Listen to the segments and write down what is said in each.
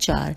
4।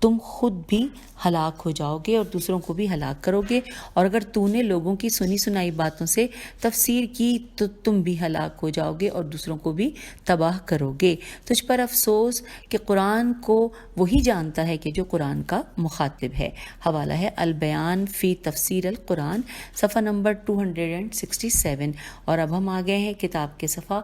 تم خود بھی ہلاک ہو جاؤ گے اور دوسروں کو بھی ہلاک کرو گے، اور اگر تو نے لوگوں کی سنی سنائی باتوں سے تفسیر کی تو تم بھی ہلاک ہو جاؤ گے اور دوسروں کو بھی تباہ کرو گے۔ تجھ پر افسوس کہ قرآن کو وہی جانتا ہے کہ جو قرآن کا مخاطب ہے۔ حوالہ ہے البیان فی تفسیر القرآن، صفحہ نمبر 267۔ اور اب ہم آ گئے ہیں کتاب کے صفحہ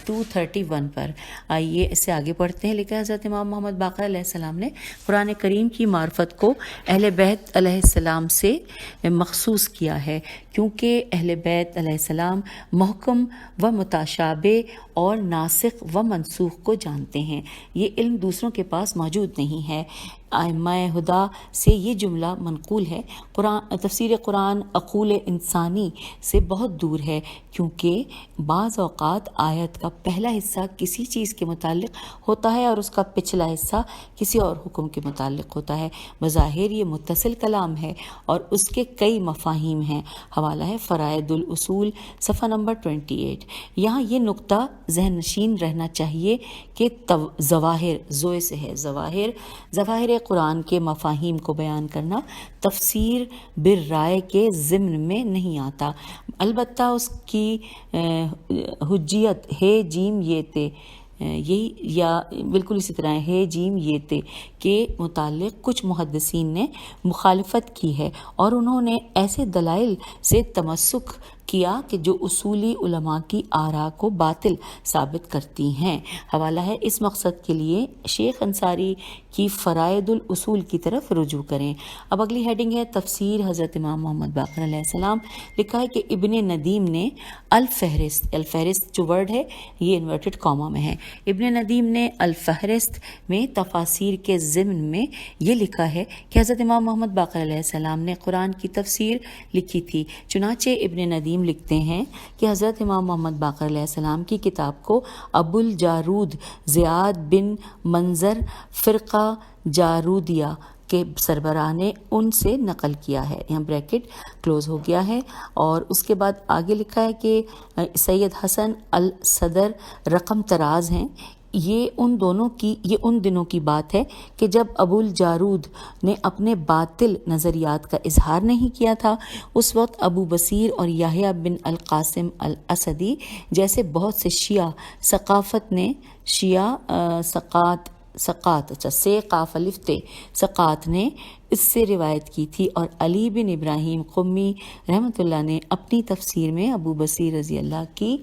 231 پر۔ آئیے اس سے آگے پڑھتے ہیں۔ لکھا ہے حضرت امام محمد باقر علیہ السلام نے قرآن کریم کی معرفت کو اہل بیت علیہ السلام سے مخصوص کیا ہے، کیونکہ اہل بیت علیہ السلام محکم و متشابہ اور ناسخ و منسوخ کو جانتے ہیں۔ یہ علم دوسروں کے پاس موجود نہیں ہے۔ ائمہ ہدا سے یہ جملہ منقول ہے، تفسیر قرآن عقول انسانی سے بہت دور ہے، کیونکہ بعض اوقات آیت کا پہلا حصہ کسی چیز کے متعلق ہوتا ہے اور اس کا پچھلا حصہ کسی اور حکم کے متعلق ہوتا ہے۔ بظاہر یہ متصل کلام ہے اور اس کے کئی مفاہیم ہیں۔ حوالہ ہے فرائد الاصول، صفحہ نمبر 28۔ یہاں یہ نقطہ ذہن نشین رہنا چاہیے کہ ظواہر، زوئے سے ہے ظواہر قرآن کے مفاہیم کو بیان کرنا تفسیر بالرائے کے ضمن میں نہیں آتا، البتہ اس کی حجیت ہے جیم یہ تے، یہی یا بالکل اسی طرح ہے جیم یہ تے کے متعلق کچھ محدثین نے مخالفت کی ہے اور انہوں نے ایسے دلائل سے تمسک کیا کہ جو اصولی علماء کی آراء کو باطل ثابت کرتی ہیں۔ حوالہ ہے اس مقصد کے لیے شیخ انصاری کی فرائد الاصول کی طرف رجوع کریں۔ اب اگلی ہیڈنگ ہے تفسیر حضرت امام محمد باقر علیہ السلام۔ لکھا ہے کہ ابن ندیم نے الفہرست جو ورڈ ہے یہ انورٹڈ کاما میں ہے، ابن ندیم نے الفہرست میں تفاسیر کے ضمن میں یہ لکھا ہے کہ حضرت امام محمد باقر علیہ السلام نے قرآن کی تفسیر لکھی تھی۔ چنانچہ ابن ندیم لکھتے ہیں کہ حضرت امام محمد باقر علیہ السلام کی کتاب کو ابو الجارود زیاد بن منظر فرقہ جارودیہ کے سربراہ نے ان سے نقل کیا ہے، یہاں بریکٹ کلوز ہو گیا ہے، اور اس کے بعد آگے لکھا ہے کہ سید حسن الصدر رقم طراز ہیں۔ یہ ان دنوں کی بات ہے کہ جب ابو الجارود نے اپنے باطل نظریات کا اظہار نہیں کیا تھا، اس وقت ابو بصیر اور یحییٰ بن القاسم الاسدی جیسے بہت سے شیعہ سقات نے اس سے روایت کی تھی، اور علی بن ابراہیم قمی رحمۃ اللہ نے اپنی تفسیر میں ابو بصیر رضی اللہ کی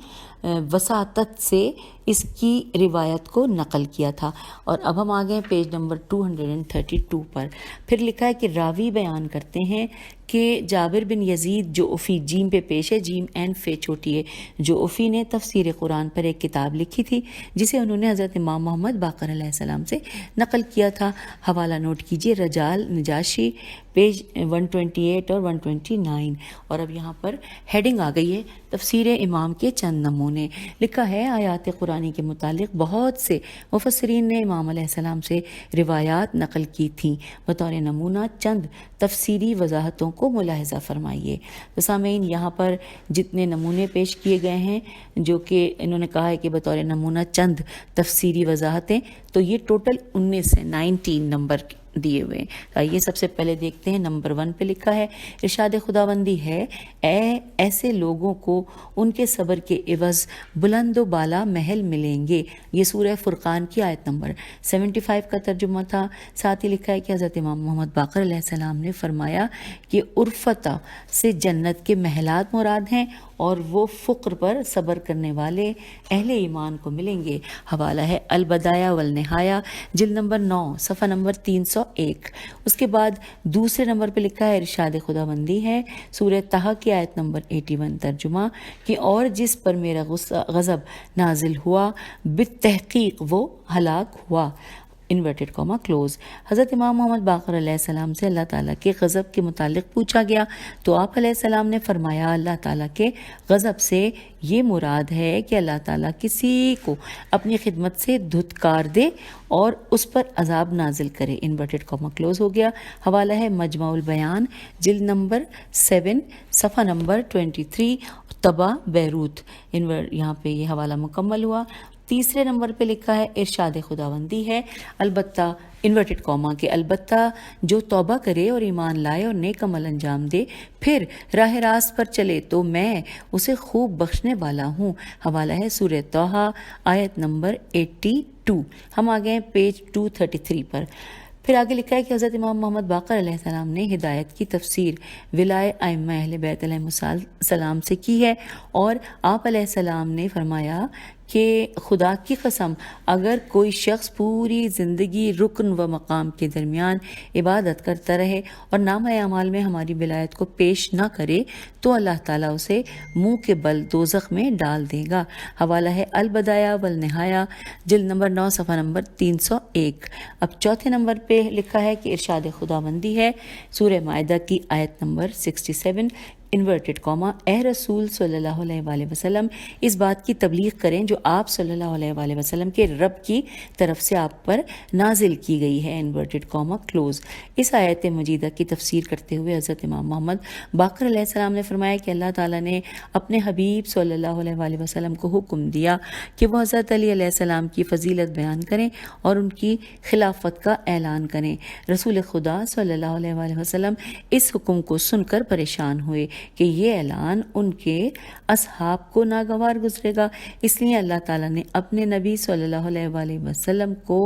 وساطت سے اس کی روایت کو نقل کیا تھا۔ اور اب ہم آگئے پیج نمبر 232 پر۔ پھر لکھا ہے کہ راوی بیان کرتے ہیں کہ جابر بن یزید جو افی، جیم پہ پیش ہے، جیم اینڈ فے چھوٹی ہے، جو افی نے تفسیر قرآن پر ایک کتاب لکھی تھی جسے انہوں نے حضرت امام محمد باقر علیہ السلام سے نقل کیا تھا۔ حوالہ نوٹ کیجئے رجال نجاشی، پیج 128 اور 129۔ اور اب یہاں پر ہیڈنگ آ گئی ہے تفسیر امام کے چند نمونے۔ لکھا ہے آیات قرآنی کے متعلق بہت سے مفسرین نے امام علیہ السلام سے روایات نقل کی تھیں، بطور نمونہ چند تفسیری وضاحتوں کو ملاحظہ فرمائیے۔ تو سامعین یہاں پر جتنے نمونے پیش کیے گئے ہیں، جو کہ انہوں نے کہا ہے کہ بطور نمونہ چند تفسیری وضاحتیں، تو یہ ٹوٹل 19 نمبر دیے ہوئے ہیں۔ آئیے سب سے پہلے دیکھتے ہیں نمبر 1 پہ لکھا ہے ارشاد خداوندی ہے، ایسے لوگوں کو ان کے صبر کے عوض بلند و بالا محل ملیں گے۔ یہ سورہ فرقان کی آیت نمبر 75 کا ترجمہ تھا۔ ساتھ ہی لکھا ہے کہ حضرت امام محمد باقر علیہ السلام نے فرمایا کہ عرفتہ سے جنت کے محلات مراد ہیں اور وہ فقر پر صبر کرنے والے اہل ایمان کو ملیں گے۔ حوالہ ہے البدایہ والنہایہ، جلد نمبر 9، صفحہ نمبر 301۔ اس کے بعد دوسرے نمبر پہ لکھا ہے ارشاد خداوندی ہے، سورہ طہ کی آیت نمبر 81 ترجمہ، کہ اور جس پر میرا غضب نازل ہوا بالتحقیق وہ ہلاک ہوا، انورٹڈ کاما کلوز۔ حضرت امام محمد باقر علیہ السلام سے اللہ تعالیٰ کے غضب کے متعلق پوچھا گیا تو آپ علیہ السلام نے فرمایا اللہ تعالیٰ کے غضب سے یہ مراد ہے کہ اللہ تعالیٰ کسی کو اپنی خدمت سے دھتکار دے اور اس پر عذاب نازل کرے، انورٹڈ کاما کلوز ہو گیا۔ حوالہ ہے مجمع البیان، جلد نمبر 7، صفحہ نمبر 23، طبع بیروت۔ یہاں پہ یہ حوالہ مکمل ہوا۔ تیسرے نمبر پہ لکھا ہے ارشاد خداوندی ہے، البتہ انورٹڈ کاما کہ البتہ جو توبہ کرے اور ایمان لائے اور نیک عمل انجام دے پھر راہ راست پر چلے تو میں اسے خوب بخشنے والا ہوں۔ حوالہ ہے سورہ طٰہٰ آیت نمبر 82۔ ہم آ گئے ہیں پیج 233 پر۔ پھر آگے لکھا ہے کہ حضرت امام محمد باقر علیہ السلام نے ہدایت کی تفسیر ولائے ائمہ اہل بیت علیہ السلام سے کی ہے، اور آپ علیہ السلام نے فرمایا کہ خدا کی قسم اگر کوئی شخص پوری زندگی رکن و مقام کے درمیان عبادت کرتا رہے اور نامہ اعمال میں ہماری ولایت کو پیش نہ کرے تو اللہ تعالیٰ اسے منہ کے بل دوزخ میں ڈال دے گا۔ حوالہ ہے البدایہ والنہایہ جلد نمبر 9 صفحہ نمبر 301۔ اب چوتھے نمبر پہ لکھا ہے کہ ارشاد خداوندی ہے سورہ مائدہ کی آیت نمبر 67 انورٹڈ کاما اے رسول صلی اللہ علیہ وآلہ وسلم اس بات کی تبلیغ کریں جو آپ صلی اللہ علیہ وآلہ وسلم کے رب کی طرف سے آپ پر نازل کی گئی ہے انورٹڈ کاما کلوز۔ اس آیت مجیدہ کی تفسیر کرتے ہوئے حضرت امام محمد باقر علیہ السلام نے فرمایا کہ اللہ تعالیٰ نے اپنے حبیب صلی اللہ علیہ وآلہ وسلم کو حکم دیا کہ وہ حضرت علی علیہ السلام کی فضیلت بیان کریں اور ان کی خلافت کا اعلان کریں۔ رسول خدا صلی اللہ علیہ وآلہ وسلم اس حکم کو سن کر پریشان ہوئے کہ یہ اعلان ان کے اصحاب کو ناگوار گزرے گا، اس لیے اللہ تعالیٰ نے اپنے نبی صلی اللہ علیہ وآلہ وسلم کو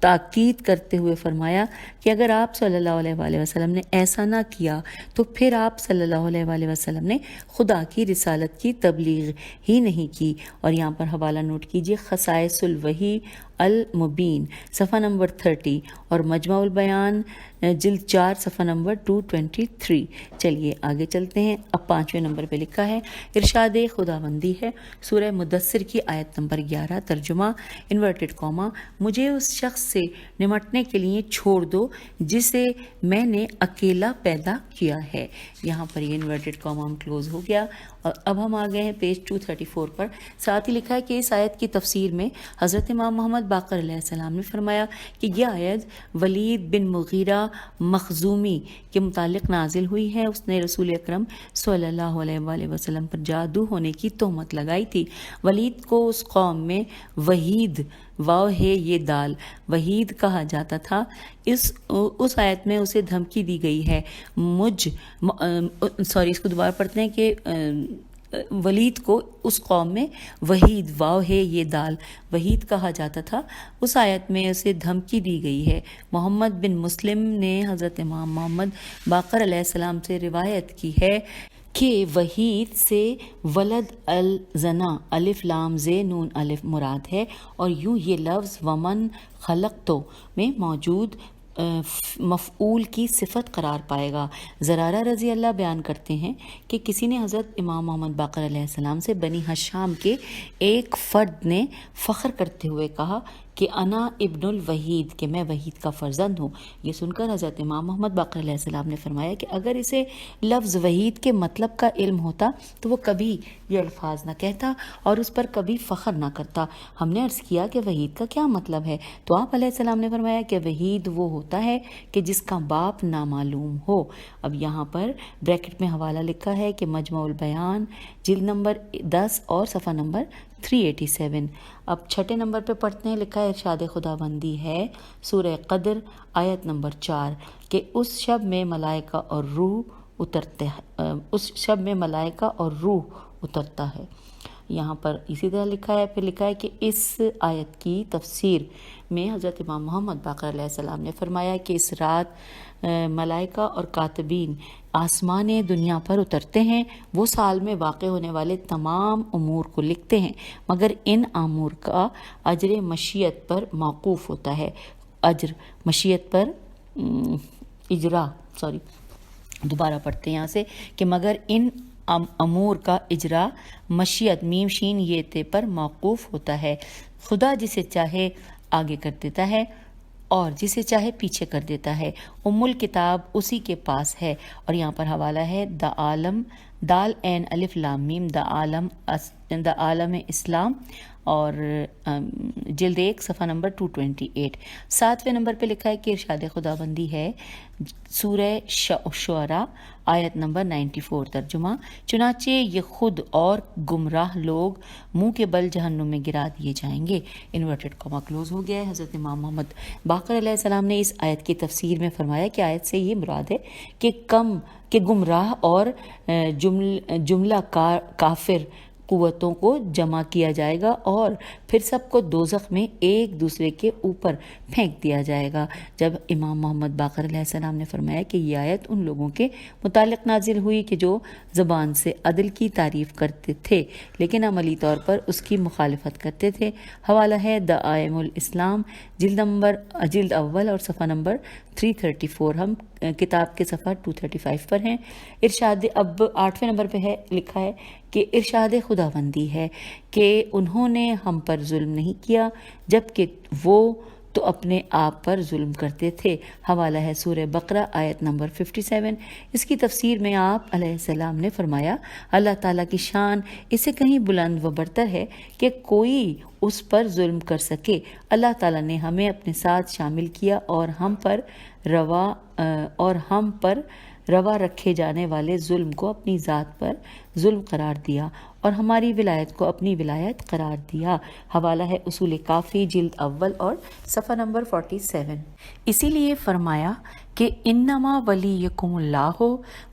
تاکید کرتے ہوئے فرمایا کہ اگر آپ صلی اللہ علیہ وآلہ وسلم نے ایسا نہ کیا تو پھر آپ صلی اللہ علیہ وآلہ وسلم نے خدا کی رسالت کی تبلیغ ہی نہیں کی۔ اور یہاں پر حوالہ نوٹ کیجئے خصائص الوحی المبین صفحہ نمبر 30 اور مجمع البیان جلد 4 صفحہ نمبر 223۔ چلیے آگے چلتے ہیں۔ اب 5ویں نمبر پہ لکھا ہے ارشاد خداوندی ہے سورہ مدثر کی آیت نمبر 11 ترجمہ انورٹڈ کاما مجھے اس شخص سے نمٹنے کے لیے چھوڑ دو جسے میں نے اکیلا پیدا کیا ہے۔ یہاں پر یہ انورٹڈ کاما کلوز ہو گیا۔ اور اب ہم آ گئے ہیں پیج 234 پر۔ ساتھ ہی لکھا ہے کہ اس آیت کی تفسیر میں حضرت امام محمد باقر علیہ السلام نے فرمایا کہ یہ آیت ولید بن مغیرہ مخزومی کے متعلق نازل ہوئی ہے۔ اس نے رسول اکرم صلی اللہ علیہ وآلہ وسلم پر جادو ہونے کی تہمت لگائی تھی۔ ولید کو اس قوم میں وحید واو ہے یہ دال وحید کہا جاتا تھا۔ اس آیت میں اسے دھمکی دی گئی ہے اس کو دوبارہ پڑھتے ہیں کہ ولید کو اس قوم میں وحید واو ہے یہ دال وحید کہا جاتا تھا۔ اس آیت میں اسے دھمکی دی گئی ہے۔ محمد بن مسلم نے حضرت امام محمد باقر علیہ السلام سے روایت کی ہے کہ وحید سے ولد الزنا الف لام ز نون الف مراد ہے، اور یوں یہ لفظ ومن خلقتو میں موجود مفعول کی صفت قرار پائے گا۔ زرارہ رضی اللہ بیان کرتے ہیں کہ کسی نے حضرت امام محمد باقر علیہ السلام سے بنی حشام کے ایک فرد نے فخر کرتے ہوئے کہا کہ انا ابن الوحید کہ میں وحید کا فرزند ہوں۔ یہ سن کر حضرت امام محمد باقر علیہ السلام نے فرمایا کہ اگر اسے لفظ وحید کے مطلب کا علم ہوتا تو وہ کبھی یہ الفاظ نہ کہتا اور اس پر کبھی فخر نہ کرتا۔ ہم نے عرض کیا کہ وحید کا کیا مطلب ہے؟ تو آپ علیہ السلام نے فرمایا کہ وحید وہ ہوتا ہے کہ جس کا باپ نامعلوم ہو۔ اب یہاں پر بریکٹ میں حوالہ لکھا ہے کہ مجمع البیان جلد نمبر 10 اور صفحہ نمبر 387۔ اب 6 نمبر پہ پڑھتے ہیں، لکھا ہے ارشاد خداوندی ہے سورہ قدر آیت نمبر 4 کہ اس شب میں ملائکہ اور روح اترتا ہے۔ یہاں پر اسی طرح لکھا ہے، پھر لکھا ہے کہ اس آیت کی تفسیر میں حضرت امام محمد باقر علیہ السلام نے فرمایا کہ اس رات ملائکہ اور کاتبین آسمان دنیا پر اترتے ہیں، وہ سال میں واقع ہونے والے تمام امور کو لکھتے ہیں، مگر ان امور کا اجر مشیت پر موقوف ہوتا ہے۔ اجر مشیت پر دوبارہ پڑھتے ہیں یہاں سے کہ مگر ان امور کا اجرا مشیت میم شین یہ تے پر موقوف ہوتا ہے۔ خدا جسے چاہے آگے کر دیتا ہے اور جسے چاہے پیچھے کر دیتا ہے۔ ام الکتاب اسی کے پاس ہے۔ اور یہاں پر حوالہ ہے دا عالم دال عین الف لام میم دا عالم اسلام اور جلد 1 صفحہ نمبر 228. 7ویں نمبر پہ لکھا ہے کہ ارشاد خداوندی ہے سورہ شعراء آیت نمبر 94. ترجمہ: چنانچہ یہ خود اور گمراہ لوگ منہ کے بل جہنم میں گرا دیے جائیں گے. انورٹڈ کاما کلوز ہو گیا ہے. حضرت امام محمد باقر علیہ السلام نے اس آیت کی تفسیر میں فرمایا کہ آیت سے یہ مراد ہے کہ گمراہ اور جملہ کافر قوتوں کو جمع کیا جائے گا اور پھر سب کو دوزخ میں ایک دوسرے کے اوپر پھینک دیا جائے گا. جب امام محمد باقر علیہ السلام نے فرمایا کہ یہ آیت ان لوگوں کے متعلق نازل ہوئی کہ جو زبان سے عدل کی تعریف کرتے تھے لیکن عملی طور پر اس کی مخالفت کرتے تھے. حوالہ ہے دعائم الاسلام جلد اول اور صفحہ نمبر 334. ہم کتاب کے صفحہ 235 پر ہیں. ارشاد اب 8ویں نمبر پہ لکھا ہے کہ ارشاد خداوندی ہے کہ انہوں نے ہم پر ظلم نہیں کیا جبکہ وہ تو اپنے آپ پر ظلم کرتے تھے. حوالہ ہے سورہ بقرہ آیت نمبر 57. اس کی تفسیر میں آپ علیہ السلام نے فرمایا اللہ تعالیٰ کی شان اس سے کہیں بلند و برتر ہے کہ کوئی اس پر ظلم کر سکے. اللہ تعالیٰ نے ہمیں اپنے ساتھ شامل کیا اور ہم پر روا رکھے جانے والے ظلم کو اپنی ذات پر ظلم قرار دیا اور ہماری ولایت کو اپنی ولایت قرار دیا. حوالہ ہے اصول کافی جلد اول اور صفحہ نمبر 47. اسی لیے فرمایا کہ انما ولیکم اللہ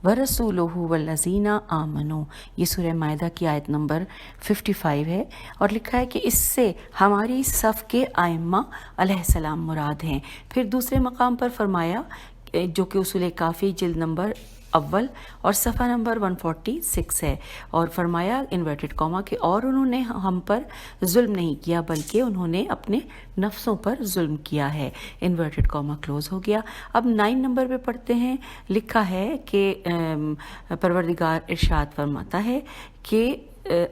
ورسولہ والذین آمنوا. یہ سورہ مائدہ کی آیت نمبر 55 ہے اور لکھا ہے کہ اس سے ہماری صف کے ائمہ علیہ السلام مراد ہیں. پھر دوسرے مقام پر فرمایا جو کہ اصول کافی جلد نمبر اول اور صفحہ نمبر 146 ہے اور فرمایا انورٹڈ کاما کہ اور انہوں نے ہم پر ظلم نہیں کیا بلکہ انہوں نے اپنے نفسوں پر ظلم کیا ہے. انورٹڈ کاما کلوز ہو گیا. اب 9 نمبر پہ پڑھتے ہیں. لکھا ہے کہ پروردگار ارشاد فرماتا ہے کہ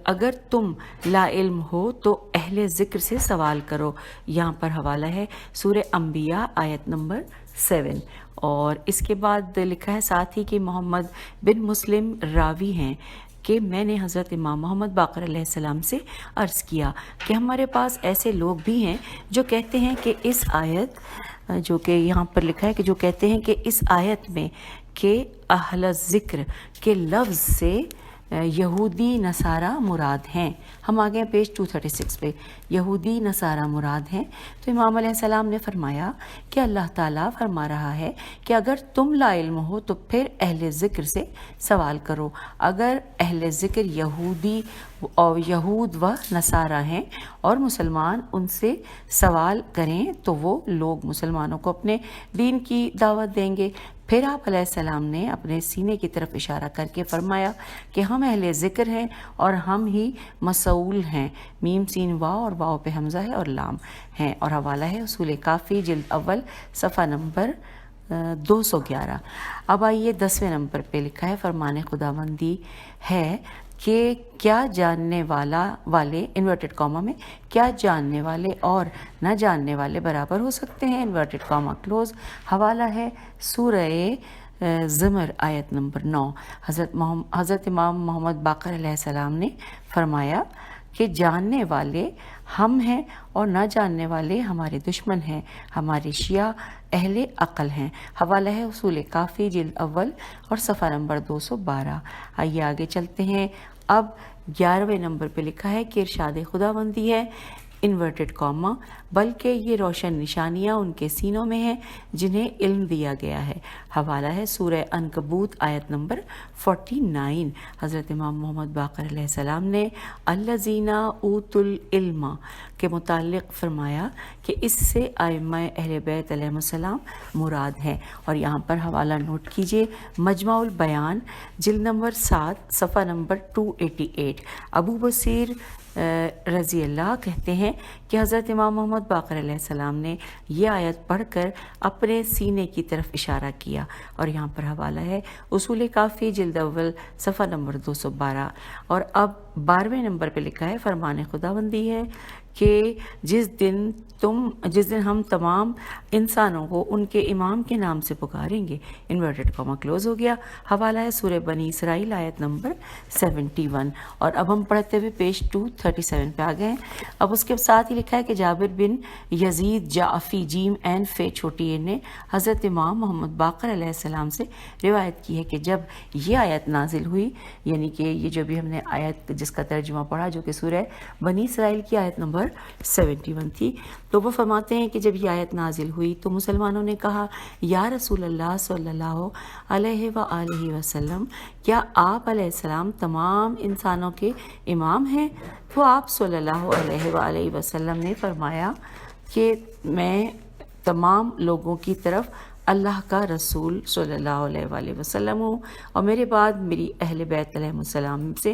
اگر تم لا علم ہو تو اہل ذکر سے سوال کرو. یہاں پر حوالہ ہے سورہ انبیاء آیت نمبر 7 اور اس کے بعد لکھا ہے ساتھ ہی کہ محمد بن مسلم راوی ہیں کہ میں نے حضرت امام محمد باقر علیہ السلام سے عرض کیا کہ ہمارے پاس ایسے لوگ بھی ہیں جو کہتے ہیں کہ اس آیت جو کہ یہاں پر لکھا ہے کہ جو کہتے ہیں کہ اس آیت میں کہ اہل ذکر کے لفظ سے یہودی نصارہ مراد ہیں. ہم آگے ہیں پیج 236 پہ. یہودی نصارہ مراد ہیں تو امام علیہ السلام نے فرمایا کہ اللہ تعالیٰ فرما رہا ہے کہ اگر تم لا علم ہو تو پھر اہل ذکر سے سوال کرو. اگر اہل ذکر یہود و نصارہ ہیں اور مسلمان ان سے سوال کریں تو وہ لوگ مسلمانوں کو اپنے دین کی دعوت دیں گے. پھر آپ علیہ السلام نے اپنے سینے کی طرف اشارہ کر کے فرمایا کہ ہم اہل ذکر ہیں اور ہم ہی مسئول ہیں. میم سین واو اور واو پہ حمزہ ہے اور لام ہیں. اور حوالہ ہے اصول کافی جلد اول صفحہ نمبر 211. اب آئیے 10ویں نمبر پہ لکھا ہے فرمان خداوندی ہے کہ کیا جاننے والے انورٹڈ کاما میں کیا جاننے والے اور نہ جاننے والے برابر ہو سکتے ہیں. Inverted comma close. حوالہ ہے سورہ زمر آیت نمبر 9. حضرت امام محمد باقر علیہ السلام نے فرمایا کہ جاننے والے ہم ہیں اور نہ جاننے والے ہمارے دشمن ہیں. ہمارے شیعہ اہل عقل ہیں. حوالہ ہے اصول کافی جلد اول اور صفحہ نمبر 212. آئیے آگے چلتے ہیں. اب 11ویں نمبر پہ لکھا ہے کہ ارشاد خداوندی ہے انورٹڈ کاما بلکہ یہ روشن نشانیاں ان کے سینوں میں ہیں جنہیں علم دیا گیا ہے. حوالہ ہے سورہ عنکبوت آیت نمبر 49. حضرت امام محمد باقر علیہ السلام نے الذین اوتوا العلم کے متعلق فرمایا کہ اس سے ائمہ اہل بیت علیہ السلام مراد ہیں. اور یہاں پر حوالہ نوٹ کیجئے مجمع البیان جلد نمبر 7 صفحہ نمبر 288. ابو بصیر رضی اللہ کہتے ہیں کہ حضرت امام محمد باقر علیہ السلام نے یہ آیت پڑھ کر اپنے سینے کی طرف اشارہ کیا. اور یہاں پر حوالہ ہے اصول کافی جلد اول صفحہ نمبر 212. اور اب 12ویں نمبر پہ لکھا ہے فرمان خداوندی ہے کہ جس دن ہم تمام انسانوں کو ان کے امام کے نام سے پکاریں گے، انورٹڈ کاما کلوز ہو گیا۔ حوالہ ہے سورہ بنی اسرائیل آیت نمبر 71۔ اور اب ہم پڑھتے ہوئے پیج 237 پہ آ گئے ہیں۔ اب اس کے ساتھ ہی لکھا ہے کہ جابر بن یزید جعفی جیم این فے چھوٹی اے نے حضرت امام محمد باقر علیہ السلام سے روایت کی ہے کہ جب یہ آیت نازل ہوئی، یعنی کہ یہ جو بھی ہم نے آیت جس کا ترجمہ پڑھا جو کہ سورہ بنی اسرائیل کی آیت نمبر 71 تھی، تو وہ فرماتے ہیں کہ جب یہ آیت نازل ہوئی تو مسلمانوں نے کہا یا رسول اللہ صلی اللہ علیہ وآلہ وسلم، کیا آپ علیہ السلام تمام انسانوں کے امام ہیں؟ تو آپ صلی اللہ علیہ وآلہ وسلم نے فرمایا کہ میں تمام لوگوں کی طرف اللہ کا رسول صلی اللہ علیہ وآلہ وسلم ہوں، اور میرے بعد میری اہل بیت علیہ السلام سے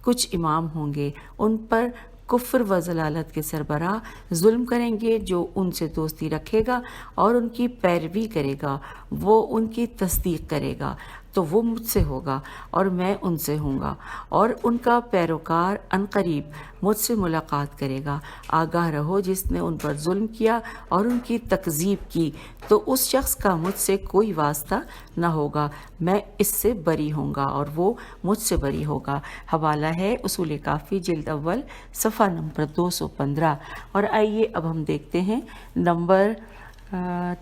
کچھ امام ہوں گے، ان پر کفر و ضلالت کے سربراہ ظلم کریں گے، جو ان سے دوستی رکھے گا اور ان کی پیروی کرے گا، وہ ان کی تصدیق کرے گا تو وہ مجھ سے ہوگا اور میں ان سے ہوں گا، اور ان کا پیروکار عنقریب مجھ سے ملاقات کرے گا۔ آگاہ رہو، جس نے ان پر ظلم کیا اور ان کی تکذیب کی تو اس شخص کا مجھ سے کوئی واسطہ نہ ہوگا، میں اس سے بری ہوں گا اور وہ مجھ سے بری ہوگا۔ حوالہ ہے اصول کافی جلد اول صفحہ نمبر 215۔ اور آئیے اب ہم دیکھتے ہیں نمبر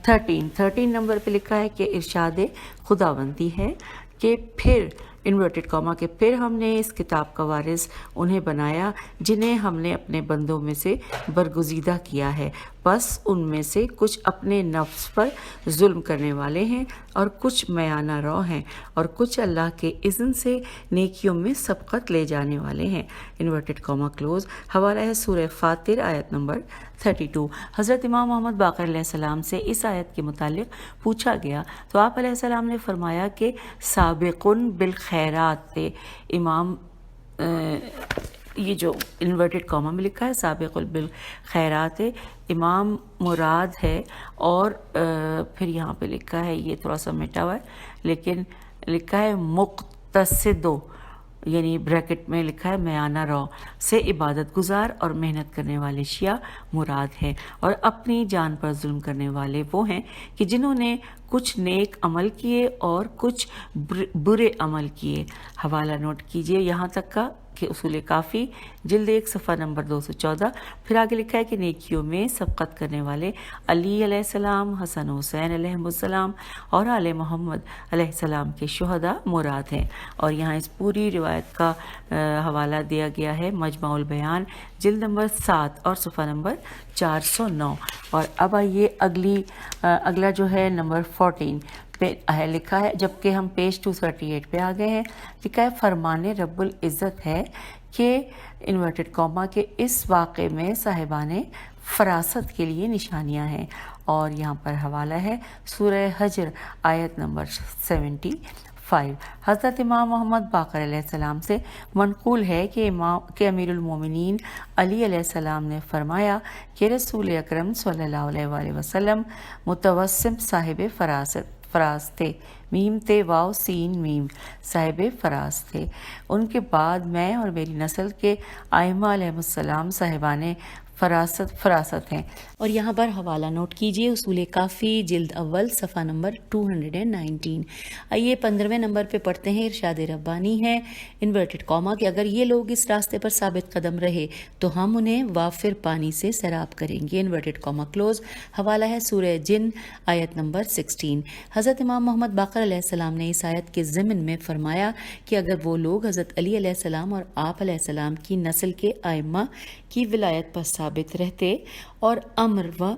13 نمبر پہ لکھا ہے کہ ارشاد خداوندی ہے کہ پھر انورٹڈ کاما کے پھر ہم نے اس کتاب کا وارث انہیں بنایا جنہیں ہم نے اپنے بندوں میں سے برگزیدہ کیا ہے، بس ان میں سے کچھ اپنے نفس پر ظلم کرنے والے ہیں اور کچھ میانہ رو ہیں، اور کچھ اللہ کے اذن سے نیکیوں میں سبقت لے جانے والے ہیں، انورٹڈ کاما کلوز۔ حوالہ ہے سورہ فاطر آیت نمبر 32۔ حضرت امام محمد باقر علیہ السلام سے اس آیت کے متعلق پوچھا گیا تو آپ علیہ السلام نے فرمایا کہ سابقن بالخیرات تھے امام، یہ جو انورٹڈ کاما میں لکھا ہے سابق بالخیرات امام مراد ہے، اور پھر یہاں پہ لکھا ہے، یہ تھوڑا سا مٹا ہوا ہے لیکن لکھا ہے مقتصدو، یعنی بریکٹ میں لکھا ہے میانہ رو سے عبادت گزار اور محنت کرنے والے شیعہ مراد ہیں، اور اپنی جان پر ظلم کرنے والے وہ ہیں کہ جنہوں نے کچھ نیک عمل کیے اور کچھ برے عمل کیے۔ حوالہ نوٹ کیجئے یہاں تک کا کہ اصول کافی جلد 1 صفحہ نمبر 214۔ پھر آگے لکھا ہے کہ نیکیوں میں سبقت کرنے والے علی علیہ السلام، حسن حسین علیہ السلام اور آل محمد علیہ السلام کے شہداء مراد ہیں، اور یہاں اس پوری روایت کا حوالہ دیا گیا ہے مجمع البیان جلد نمبر 7 اور صفحہ نمبر 409۔ اور اب آئیے اگلا جو ہے نمبر 14 پہ لکھا ہے، جبکہ ہم پیج 238 پہ آ گئے ہیں، لکھا ہے فرمان رب العزت ہے کہ انورٹڈ کاما کے اس واقعے میں صاحبان فراست کے لیے نشانیاں ہیں، اور یہاں پر حوالہ ہے سورہ حجر آیت نمبر 75۔ حضرت امام محمد باقر علیہ السلام سے منقول ہے کہ امیر المومنین علی علیہ السلام نے فرمایا کہ رسول اکرم صلی اللہ علیہ وآلہ وسلم متوسم صاحب فراست تھے، میم تے واو سین میم، صاحب فراست تھے، ان کے بعد میں اور میری نسل کے ائمہ علیہ السلام صاحبان فراست ہیں۔ اور یہاں پر حوالہ نوٹ کیجئے اصول کافی جلد اول صفحہ نمبر 219۔ آئیے 15ویں نمبر پہ پڑھتے ہیں، ارشاد ربانی ہے انورٹڈ کاما کہ اگر یہ لوگ اس راستے پر ثابت قدم رہے تو ہم انہیں وافر پانی سے سیراب کریں گے، انورٹڈ کاما کلوز۔ حوالہ ہے سورہ جن آیت نمبر 16۔ حضرت امام محمد باقر علیہ السلام نے اس آیت کے ضمن میں فرمایا کہ اگر وہ لوگ حضرت علی علیہ السلام اور آپ علیہ السلام کی نسل کے ائمہ کی ولایت پر ثابت رہتے اور امر و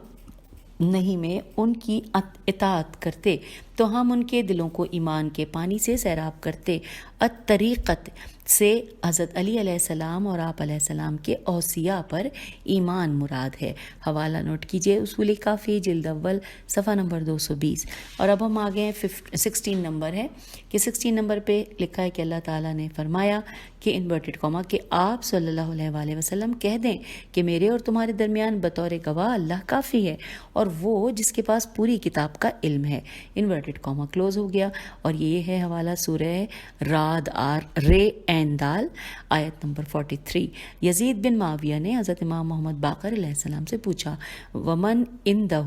نہیں میں ان کی اطاعت کرتے تو ہم ان کے دلوں کو ایمان کے پانی سے سیراب کرتے۔ الطریقت سے حضرت علی علیہ السلام اور آپ علیہ السلام کے اوصیاء پر ایمان مراد ہے۔ حوالہ نوٹ کیجئے اصول کافی جلد اول صفحہ نمبر 220۔ اور اب ہم آگے ہیں 16 نمبر ہے کہ 16 نمبر پہ لکھا ہے کہ اللہ تعالیٰ نے فرمایا کہ انورٹڈ کاما کہ آپ صلی اللہ علیہ وآلہ وسلم کہہ دیں کہ میرے اور تمہارے درمیان بطور گواہ اللہ کافی ہے اور وہ جس کے پاس پوری کتاب کا علم ہے، انورٹڈ انورٹڈ کاما کلوز ہو گیا. اور یہ ہے حوالہ سورہ راد رے عین دال آیت نمبر 43. یزید بن معاویہ نے حضرت امام محمد باقر علیہ السلام سے پوچھا ومن عندہ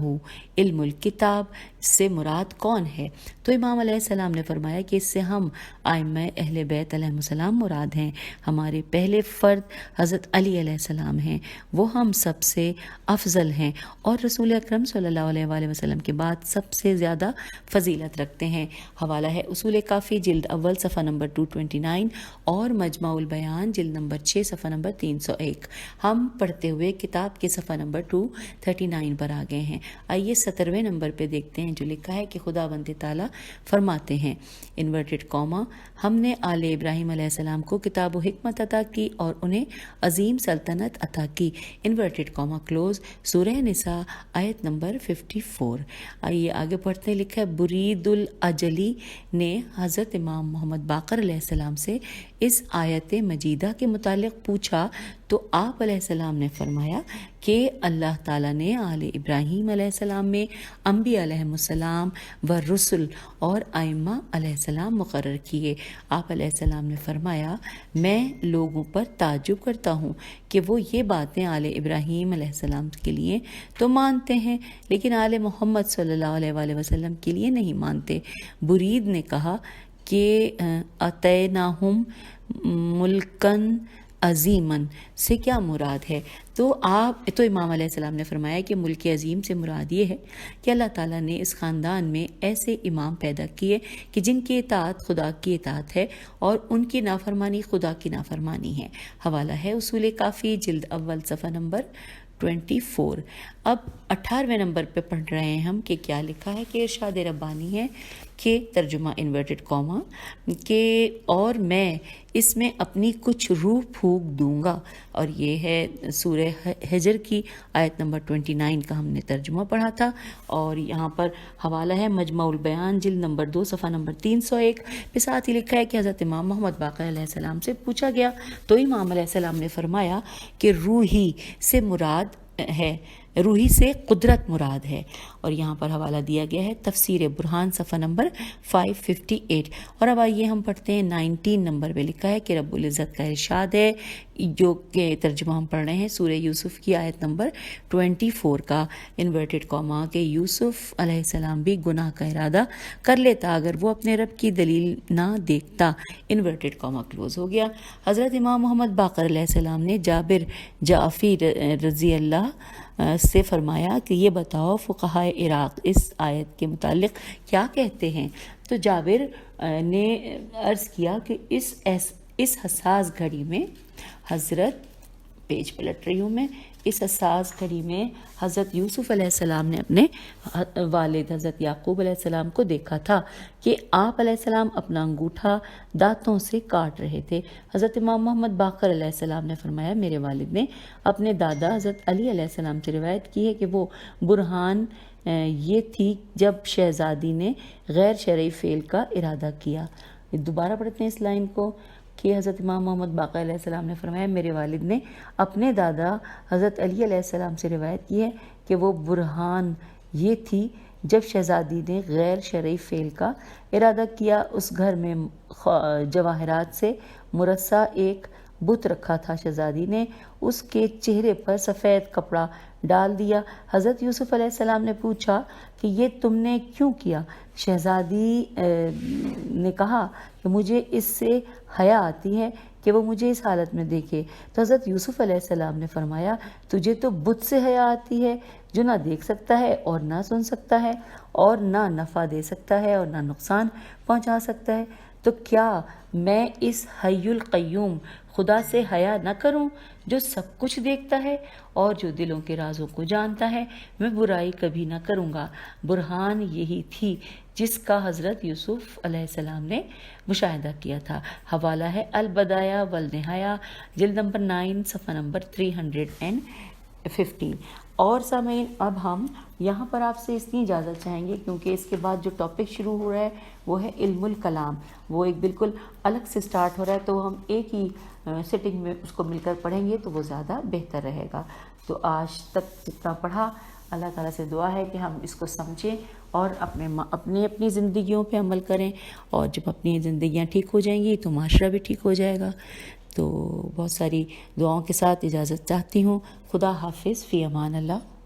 علم الکتاب سے مراد کون ہے؟ تو امام علیہ السلام نے فرمایا کہ اس سے ہم ائمہ اہل بیت علیہ السلام مراد ہیں. ہمارے پہلے فرد حضرت علی علیہ السلام ہیں، وہ ہم سب سے افضل ہیں اور رسول اکرم صلی اللہ علیہ وآلہ وسلم کے بعد سب سے زیادہ فضیلت رکھتے ہیں. حوالہ ہے اصول کافی جلد اول صفحہ نمبر 229 اور مجمع البیان جلد نمبر 6 صفحہ نمبر 301. ہم پڑھتے ہوئے کتاب کے صفحہ نمبر 239 پر آ گئے ہیں. آئیے 17ویں نمبر پہ دیکھتے ہیں جو لکھا ہے کہ خدا بند تعالیٰ فرماتے ہیں انورٹڈ کاما ہم نے آل ابراہیم علیہ السلام کو کتاب و حکمت عطا کی اور انہیں عظیم سلطنت عطا کی. انورٹڈ کاما کلوز سورہ نساء آیت نمبر 54. آئیے آگے پڑھتے ہیں. لکھا ہے برید الاجلی نے حضرت امام محمد باقر علیہ السلام سے اس آیت مجیدہ کے متعلق پوچھا تو آپ علیہ السلام نے فرمایا کہ اللہ تعالیٰ نے آل ابراہیم علیہ السلام میں انبیاء علیہ السلام و رسل اور ائمہ علیہ السلام مقرر کیے. آپ علیہ السلام نے فرمایا میں لوگوں پر تعجب کرتا ہوں کہ وہ یہ باتیں آل ابراہیم علیہ السلام کے لیے تو مانتے ہیں لیکن آل محمد صلی اللہ علیہ وآلہ وسلم کے لیے نہیں مانتے. برید نے کہا کہ اتیناہم ملکن عظیمن سے کیا مراد ہے؟ تو امام علیہ السلام نے فرمایا کہ ملک عظیم سے مراد یہ ہے کہ اللہ تعالیٰ نے اس خاندان میں ایسے امام پیدا کیے کہ جن کی اطاعت خدا کی اطاعت ہے اور ان کی نافرمانی خدا کی نافرمانی ہے. حوالہ ہے اصول کافی جلد اول صفحہ نمبر 24. اب 18ویں نمبر پہ پڑھ رہے ہیں ہم کہ کیا لکھا ہے کہ ارشاد ربانی ہے کہ ترجمہ انورٹڈ کاما کہ اور میں اس میں اپنی کچھ روح پھونک دوں گا. اور یہ ہے سورہ ہجر کی آیت نمبر 29 کا ہم نے ترجمہ پڑھا تھا. اور یہاں پر حوالہ ہے مجمع البیان جلد نمبر 2 صفحہ نمبر 301 پہ ساتھ ہی لکھا ہے کہ حضرت امام محمد باقر علیہ السلام سے پوچھا گیا تو امام علیہ السلام نے فرمایا کہ روحی سے مراد ہے، روحی سے قدرت مراد ہے. اور یہاں پر حوالہ دیا گیا ہے تفسیر برہان صفحہ نمبر 558. اور اب آئیے ہم پڑھتے ہیں 19 نمبر پہ لکھا ہے کہ رب العزت کا ارشاد ہے جو کہ ترجمہ ہم پڑھ رہے ہیں سورہ یوسف کی آیت نمبر 24 کا انورٹڈ کاما کہ یوسف علیہ السلام بھی گناہ کا ارادہ کر لیتا اگر وہ اپنے رب کی دلیل نہ دیکھتا. انورٹڈ کاما کلوز ہو گیا. حضرت امام محمد باقر علیہ السلام نے جابر جعفی رضی اللہ سے فرمایا کہ یہ بتاؤ فقہائے عراق اس آیت کے متعلق کیا کہتے ہیں؟ تو جابر نے عرض کیا کہ اس حساس گھڑی میں حضرت پیج پلٹ رہی ہوں میں اس حساس گھڑی میں حضرت یوسف علیہ السلام نے اپنے والد حضرت یعقوب علیہ السلام کو دیکھا تھا کہ آپ علیہ السلام اپنا انگوٹھا دانتوں سے کاٹ رہے تھے. حضرت امام محمد باقر علیہ السلام نے فرمایا میرے والد نے اپنے دادا حضرت علی علیہ السلام سے روایت کی ہے کہ وہ برہان یہ تھی جب شہزادی نے غیر شرعی فعل کا ارادہ کیا. دوبارہ پڑھتے ہیں اس لائن کو کہ حضرت امام محمد باقر علیہ السلام نے فرمایا میرے والد نے اپنے دادا حضرت علی علیہ السلام سے روایت کی ہے کہ وہ برہان یہ تھی جب شہزادی نے غیر شرعی فعل کا ارادہ کیا. اس گھر میں جواہرات سے مرصع ایک بت رکھا تھا. شہزادی نے اس کے چہرے پر سفید کپڑا ڈال دیا. حضرت یوسف علیہ السلام نے پوچھا کہ یہ تم نے کیوں کیا؟ شہزادی نے کہا کہ مجھے اس سے حیا آتی ہے کہ وہ مجھے اس حالت میں دیکھے. تو حضرت یوسف علیہ السلام نے فرمایا تجھے تو بت سے حیا آتی ہے جو نہ دیکھ سکتا ہے اور نہ سن سکتا ہے اور نہ نفع دے سکتا ہے اور نہ نقصان پہنچا سکتا ہے. تو کیا میں اس حی القیوم خدا سے حیا نہ کروں جو سب کچھ دیکھتا ہے اور جو دلوں کے رازوں کو جانتا ہے؟ میں برائی کبھی نہ کروں گا. برہان یہی تھی جس کا حضرت یوسف علیہ السلام نے مشاہدہ کیا تھا. حوالہ ہے البدایہ والنہایہ جلد نمبر 9 صفحہ نمبر 315. اور سامعین اب ہم یہاں پر آپ سے اس لیے اجازت چاہیں گے کیونکہ اس کے بعد جو ٹاپک شروع ہو رہا ہے وہ ہے علم الکلام. وہ ایک بالکل الگ سے سٹارٹ ہو رہا ہے تو ہم ایک ہی سٹنگ میں اس کو مل کر پڑھیں گے تو وہ زیادہ بہتر رہے گا. تو آج تک جتنا پڑھا اللہ تعالیٰ سے دعا ہے کہ ہم اس کو سمجھیں اور اپنی زندگیوں پہ عمل کریں، اور جب اپنی زندگیاں ٹھیک ہو جائیں گی تو معاشرہ بھی ٹھیک ہو جائے گا۔ تو بہت ساری دعاؤں کے ساتھ اجازت چاہتی ہوں۔ خدا حافظ، فی امان اللہ۔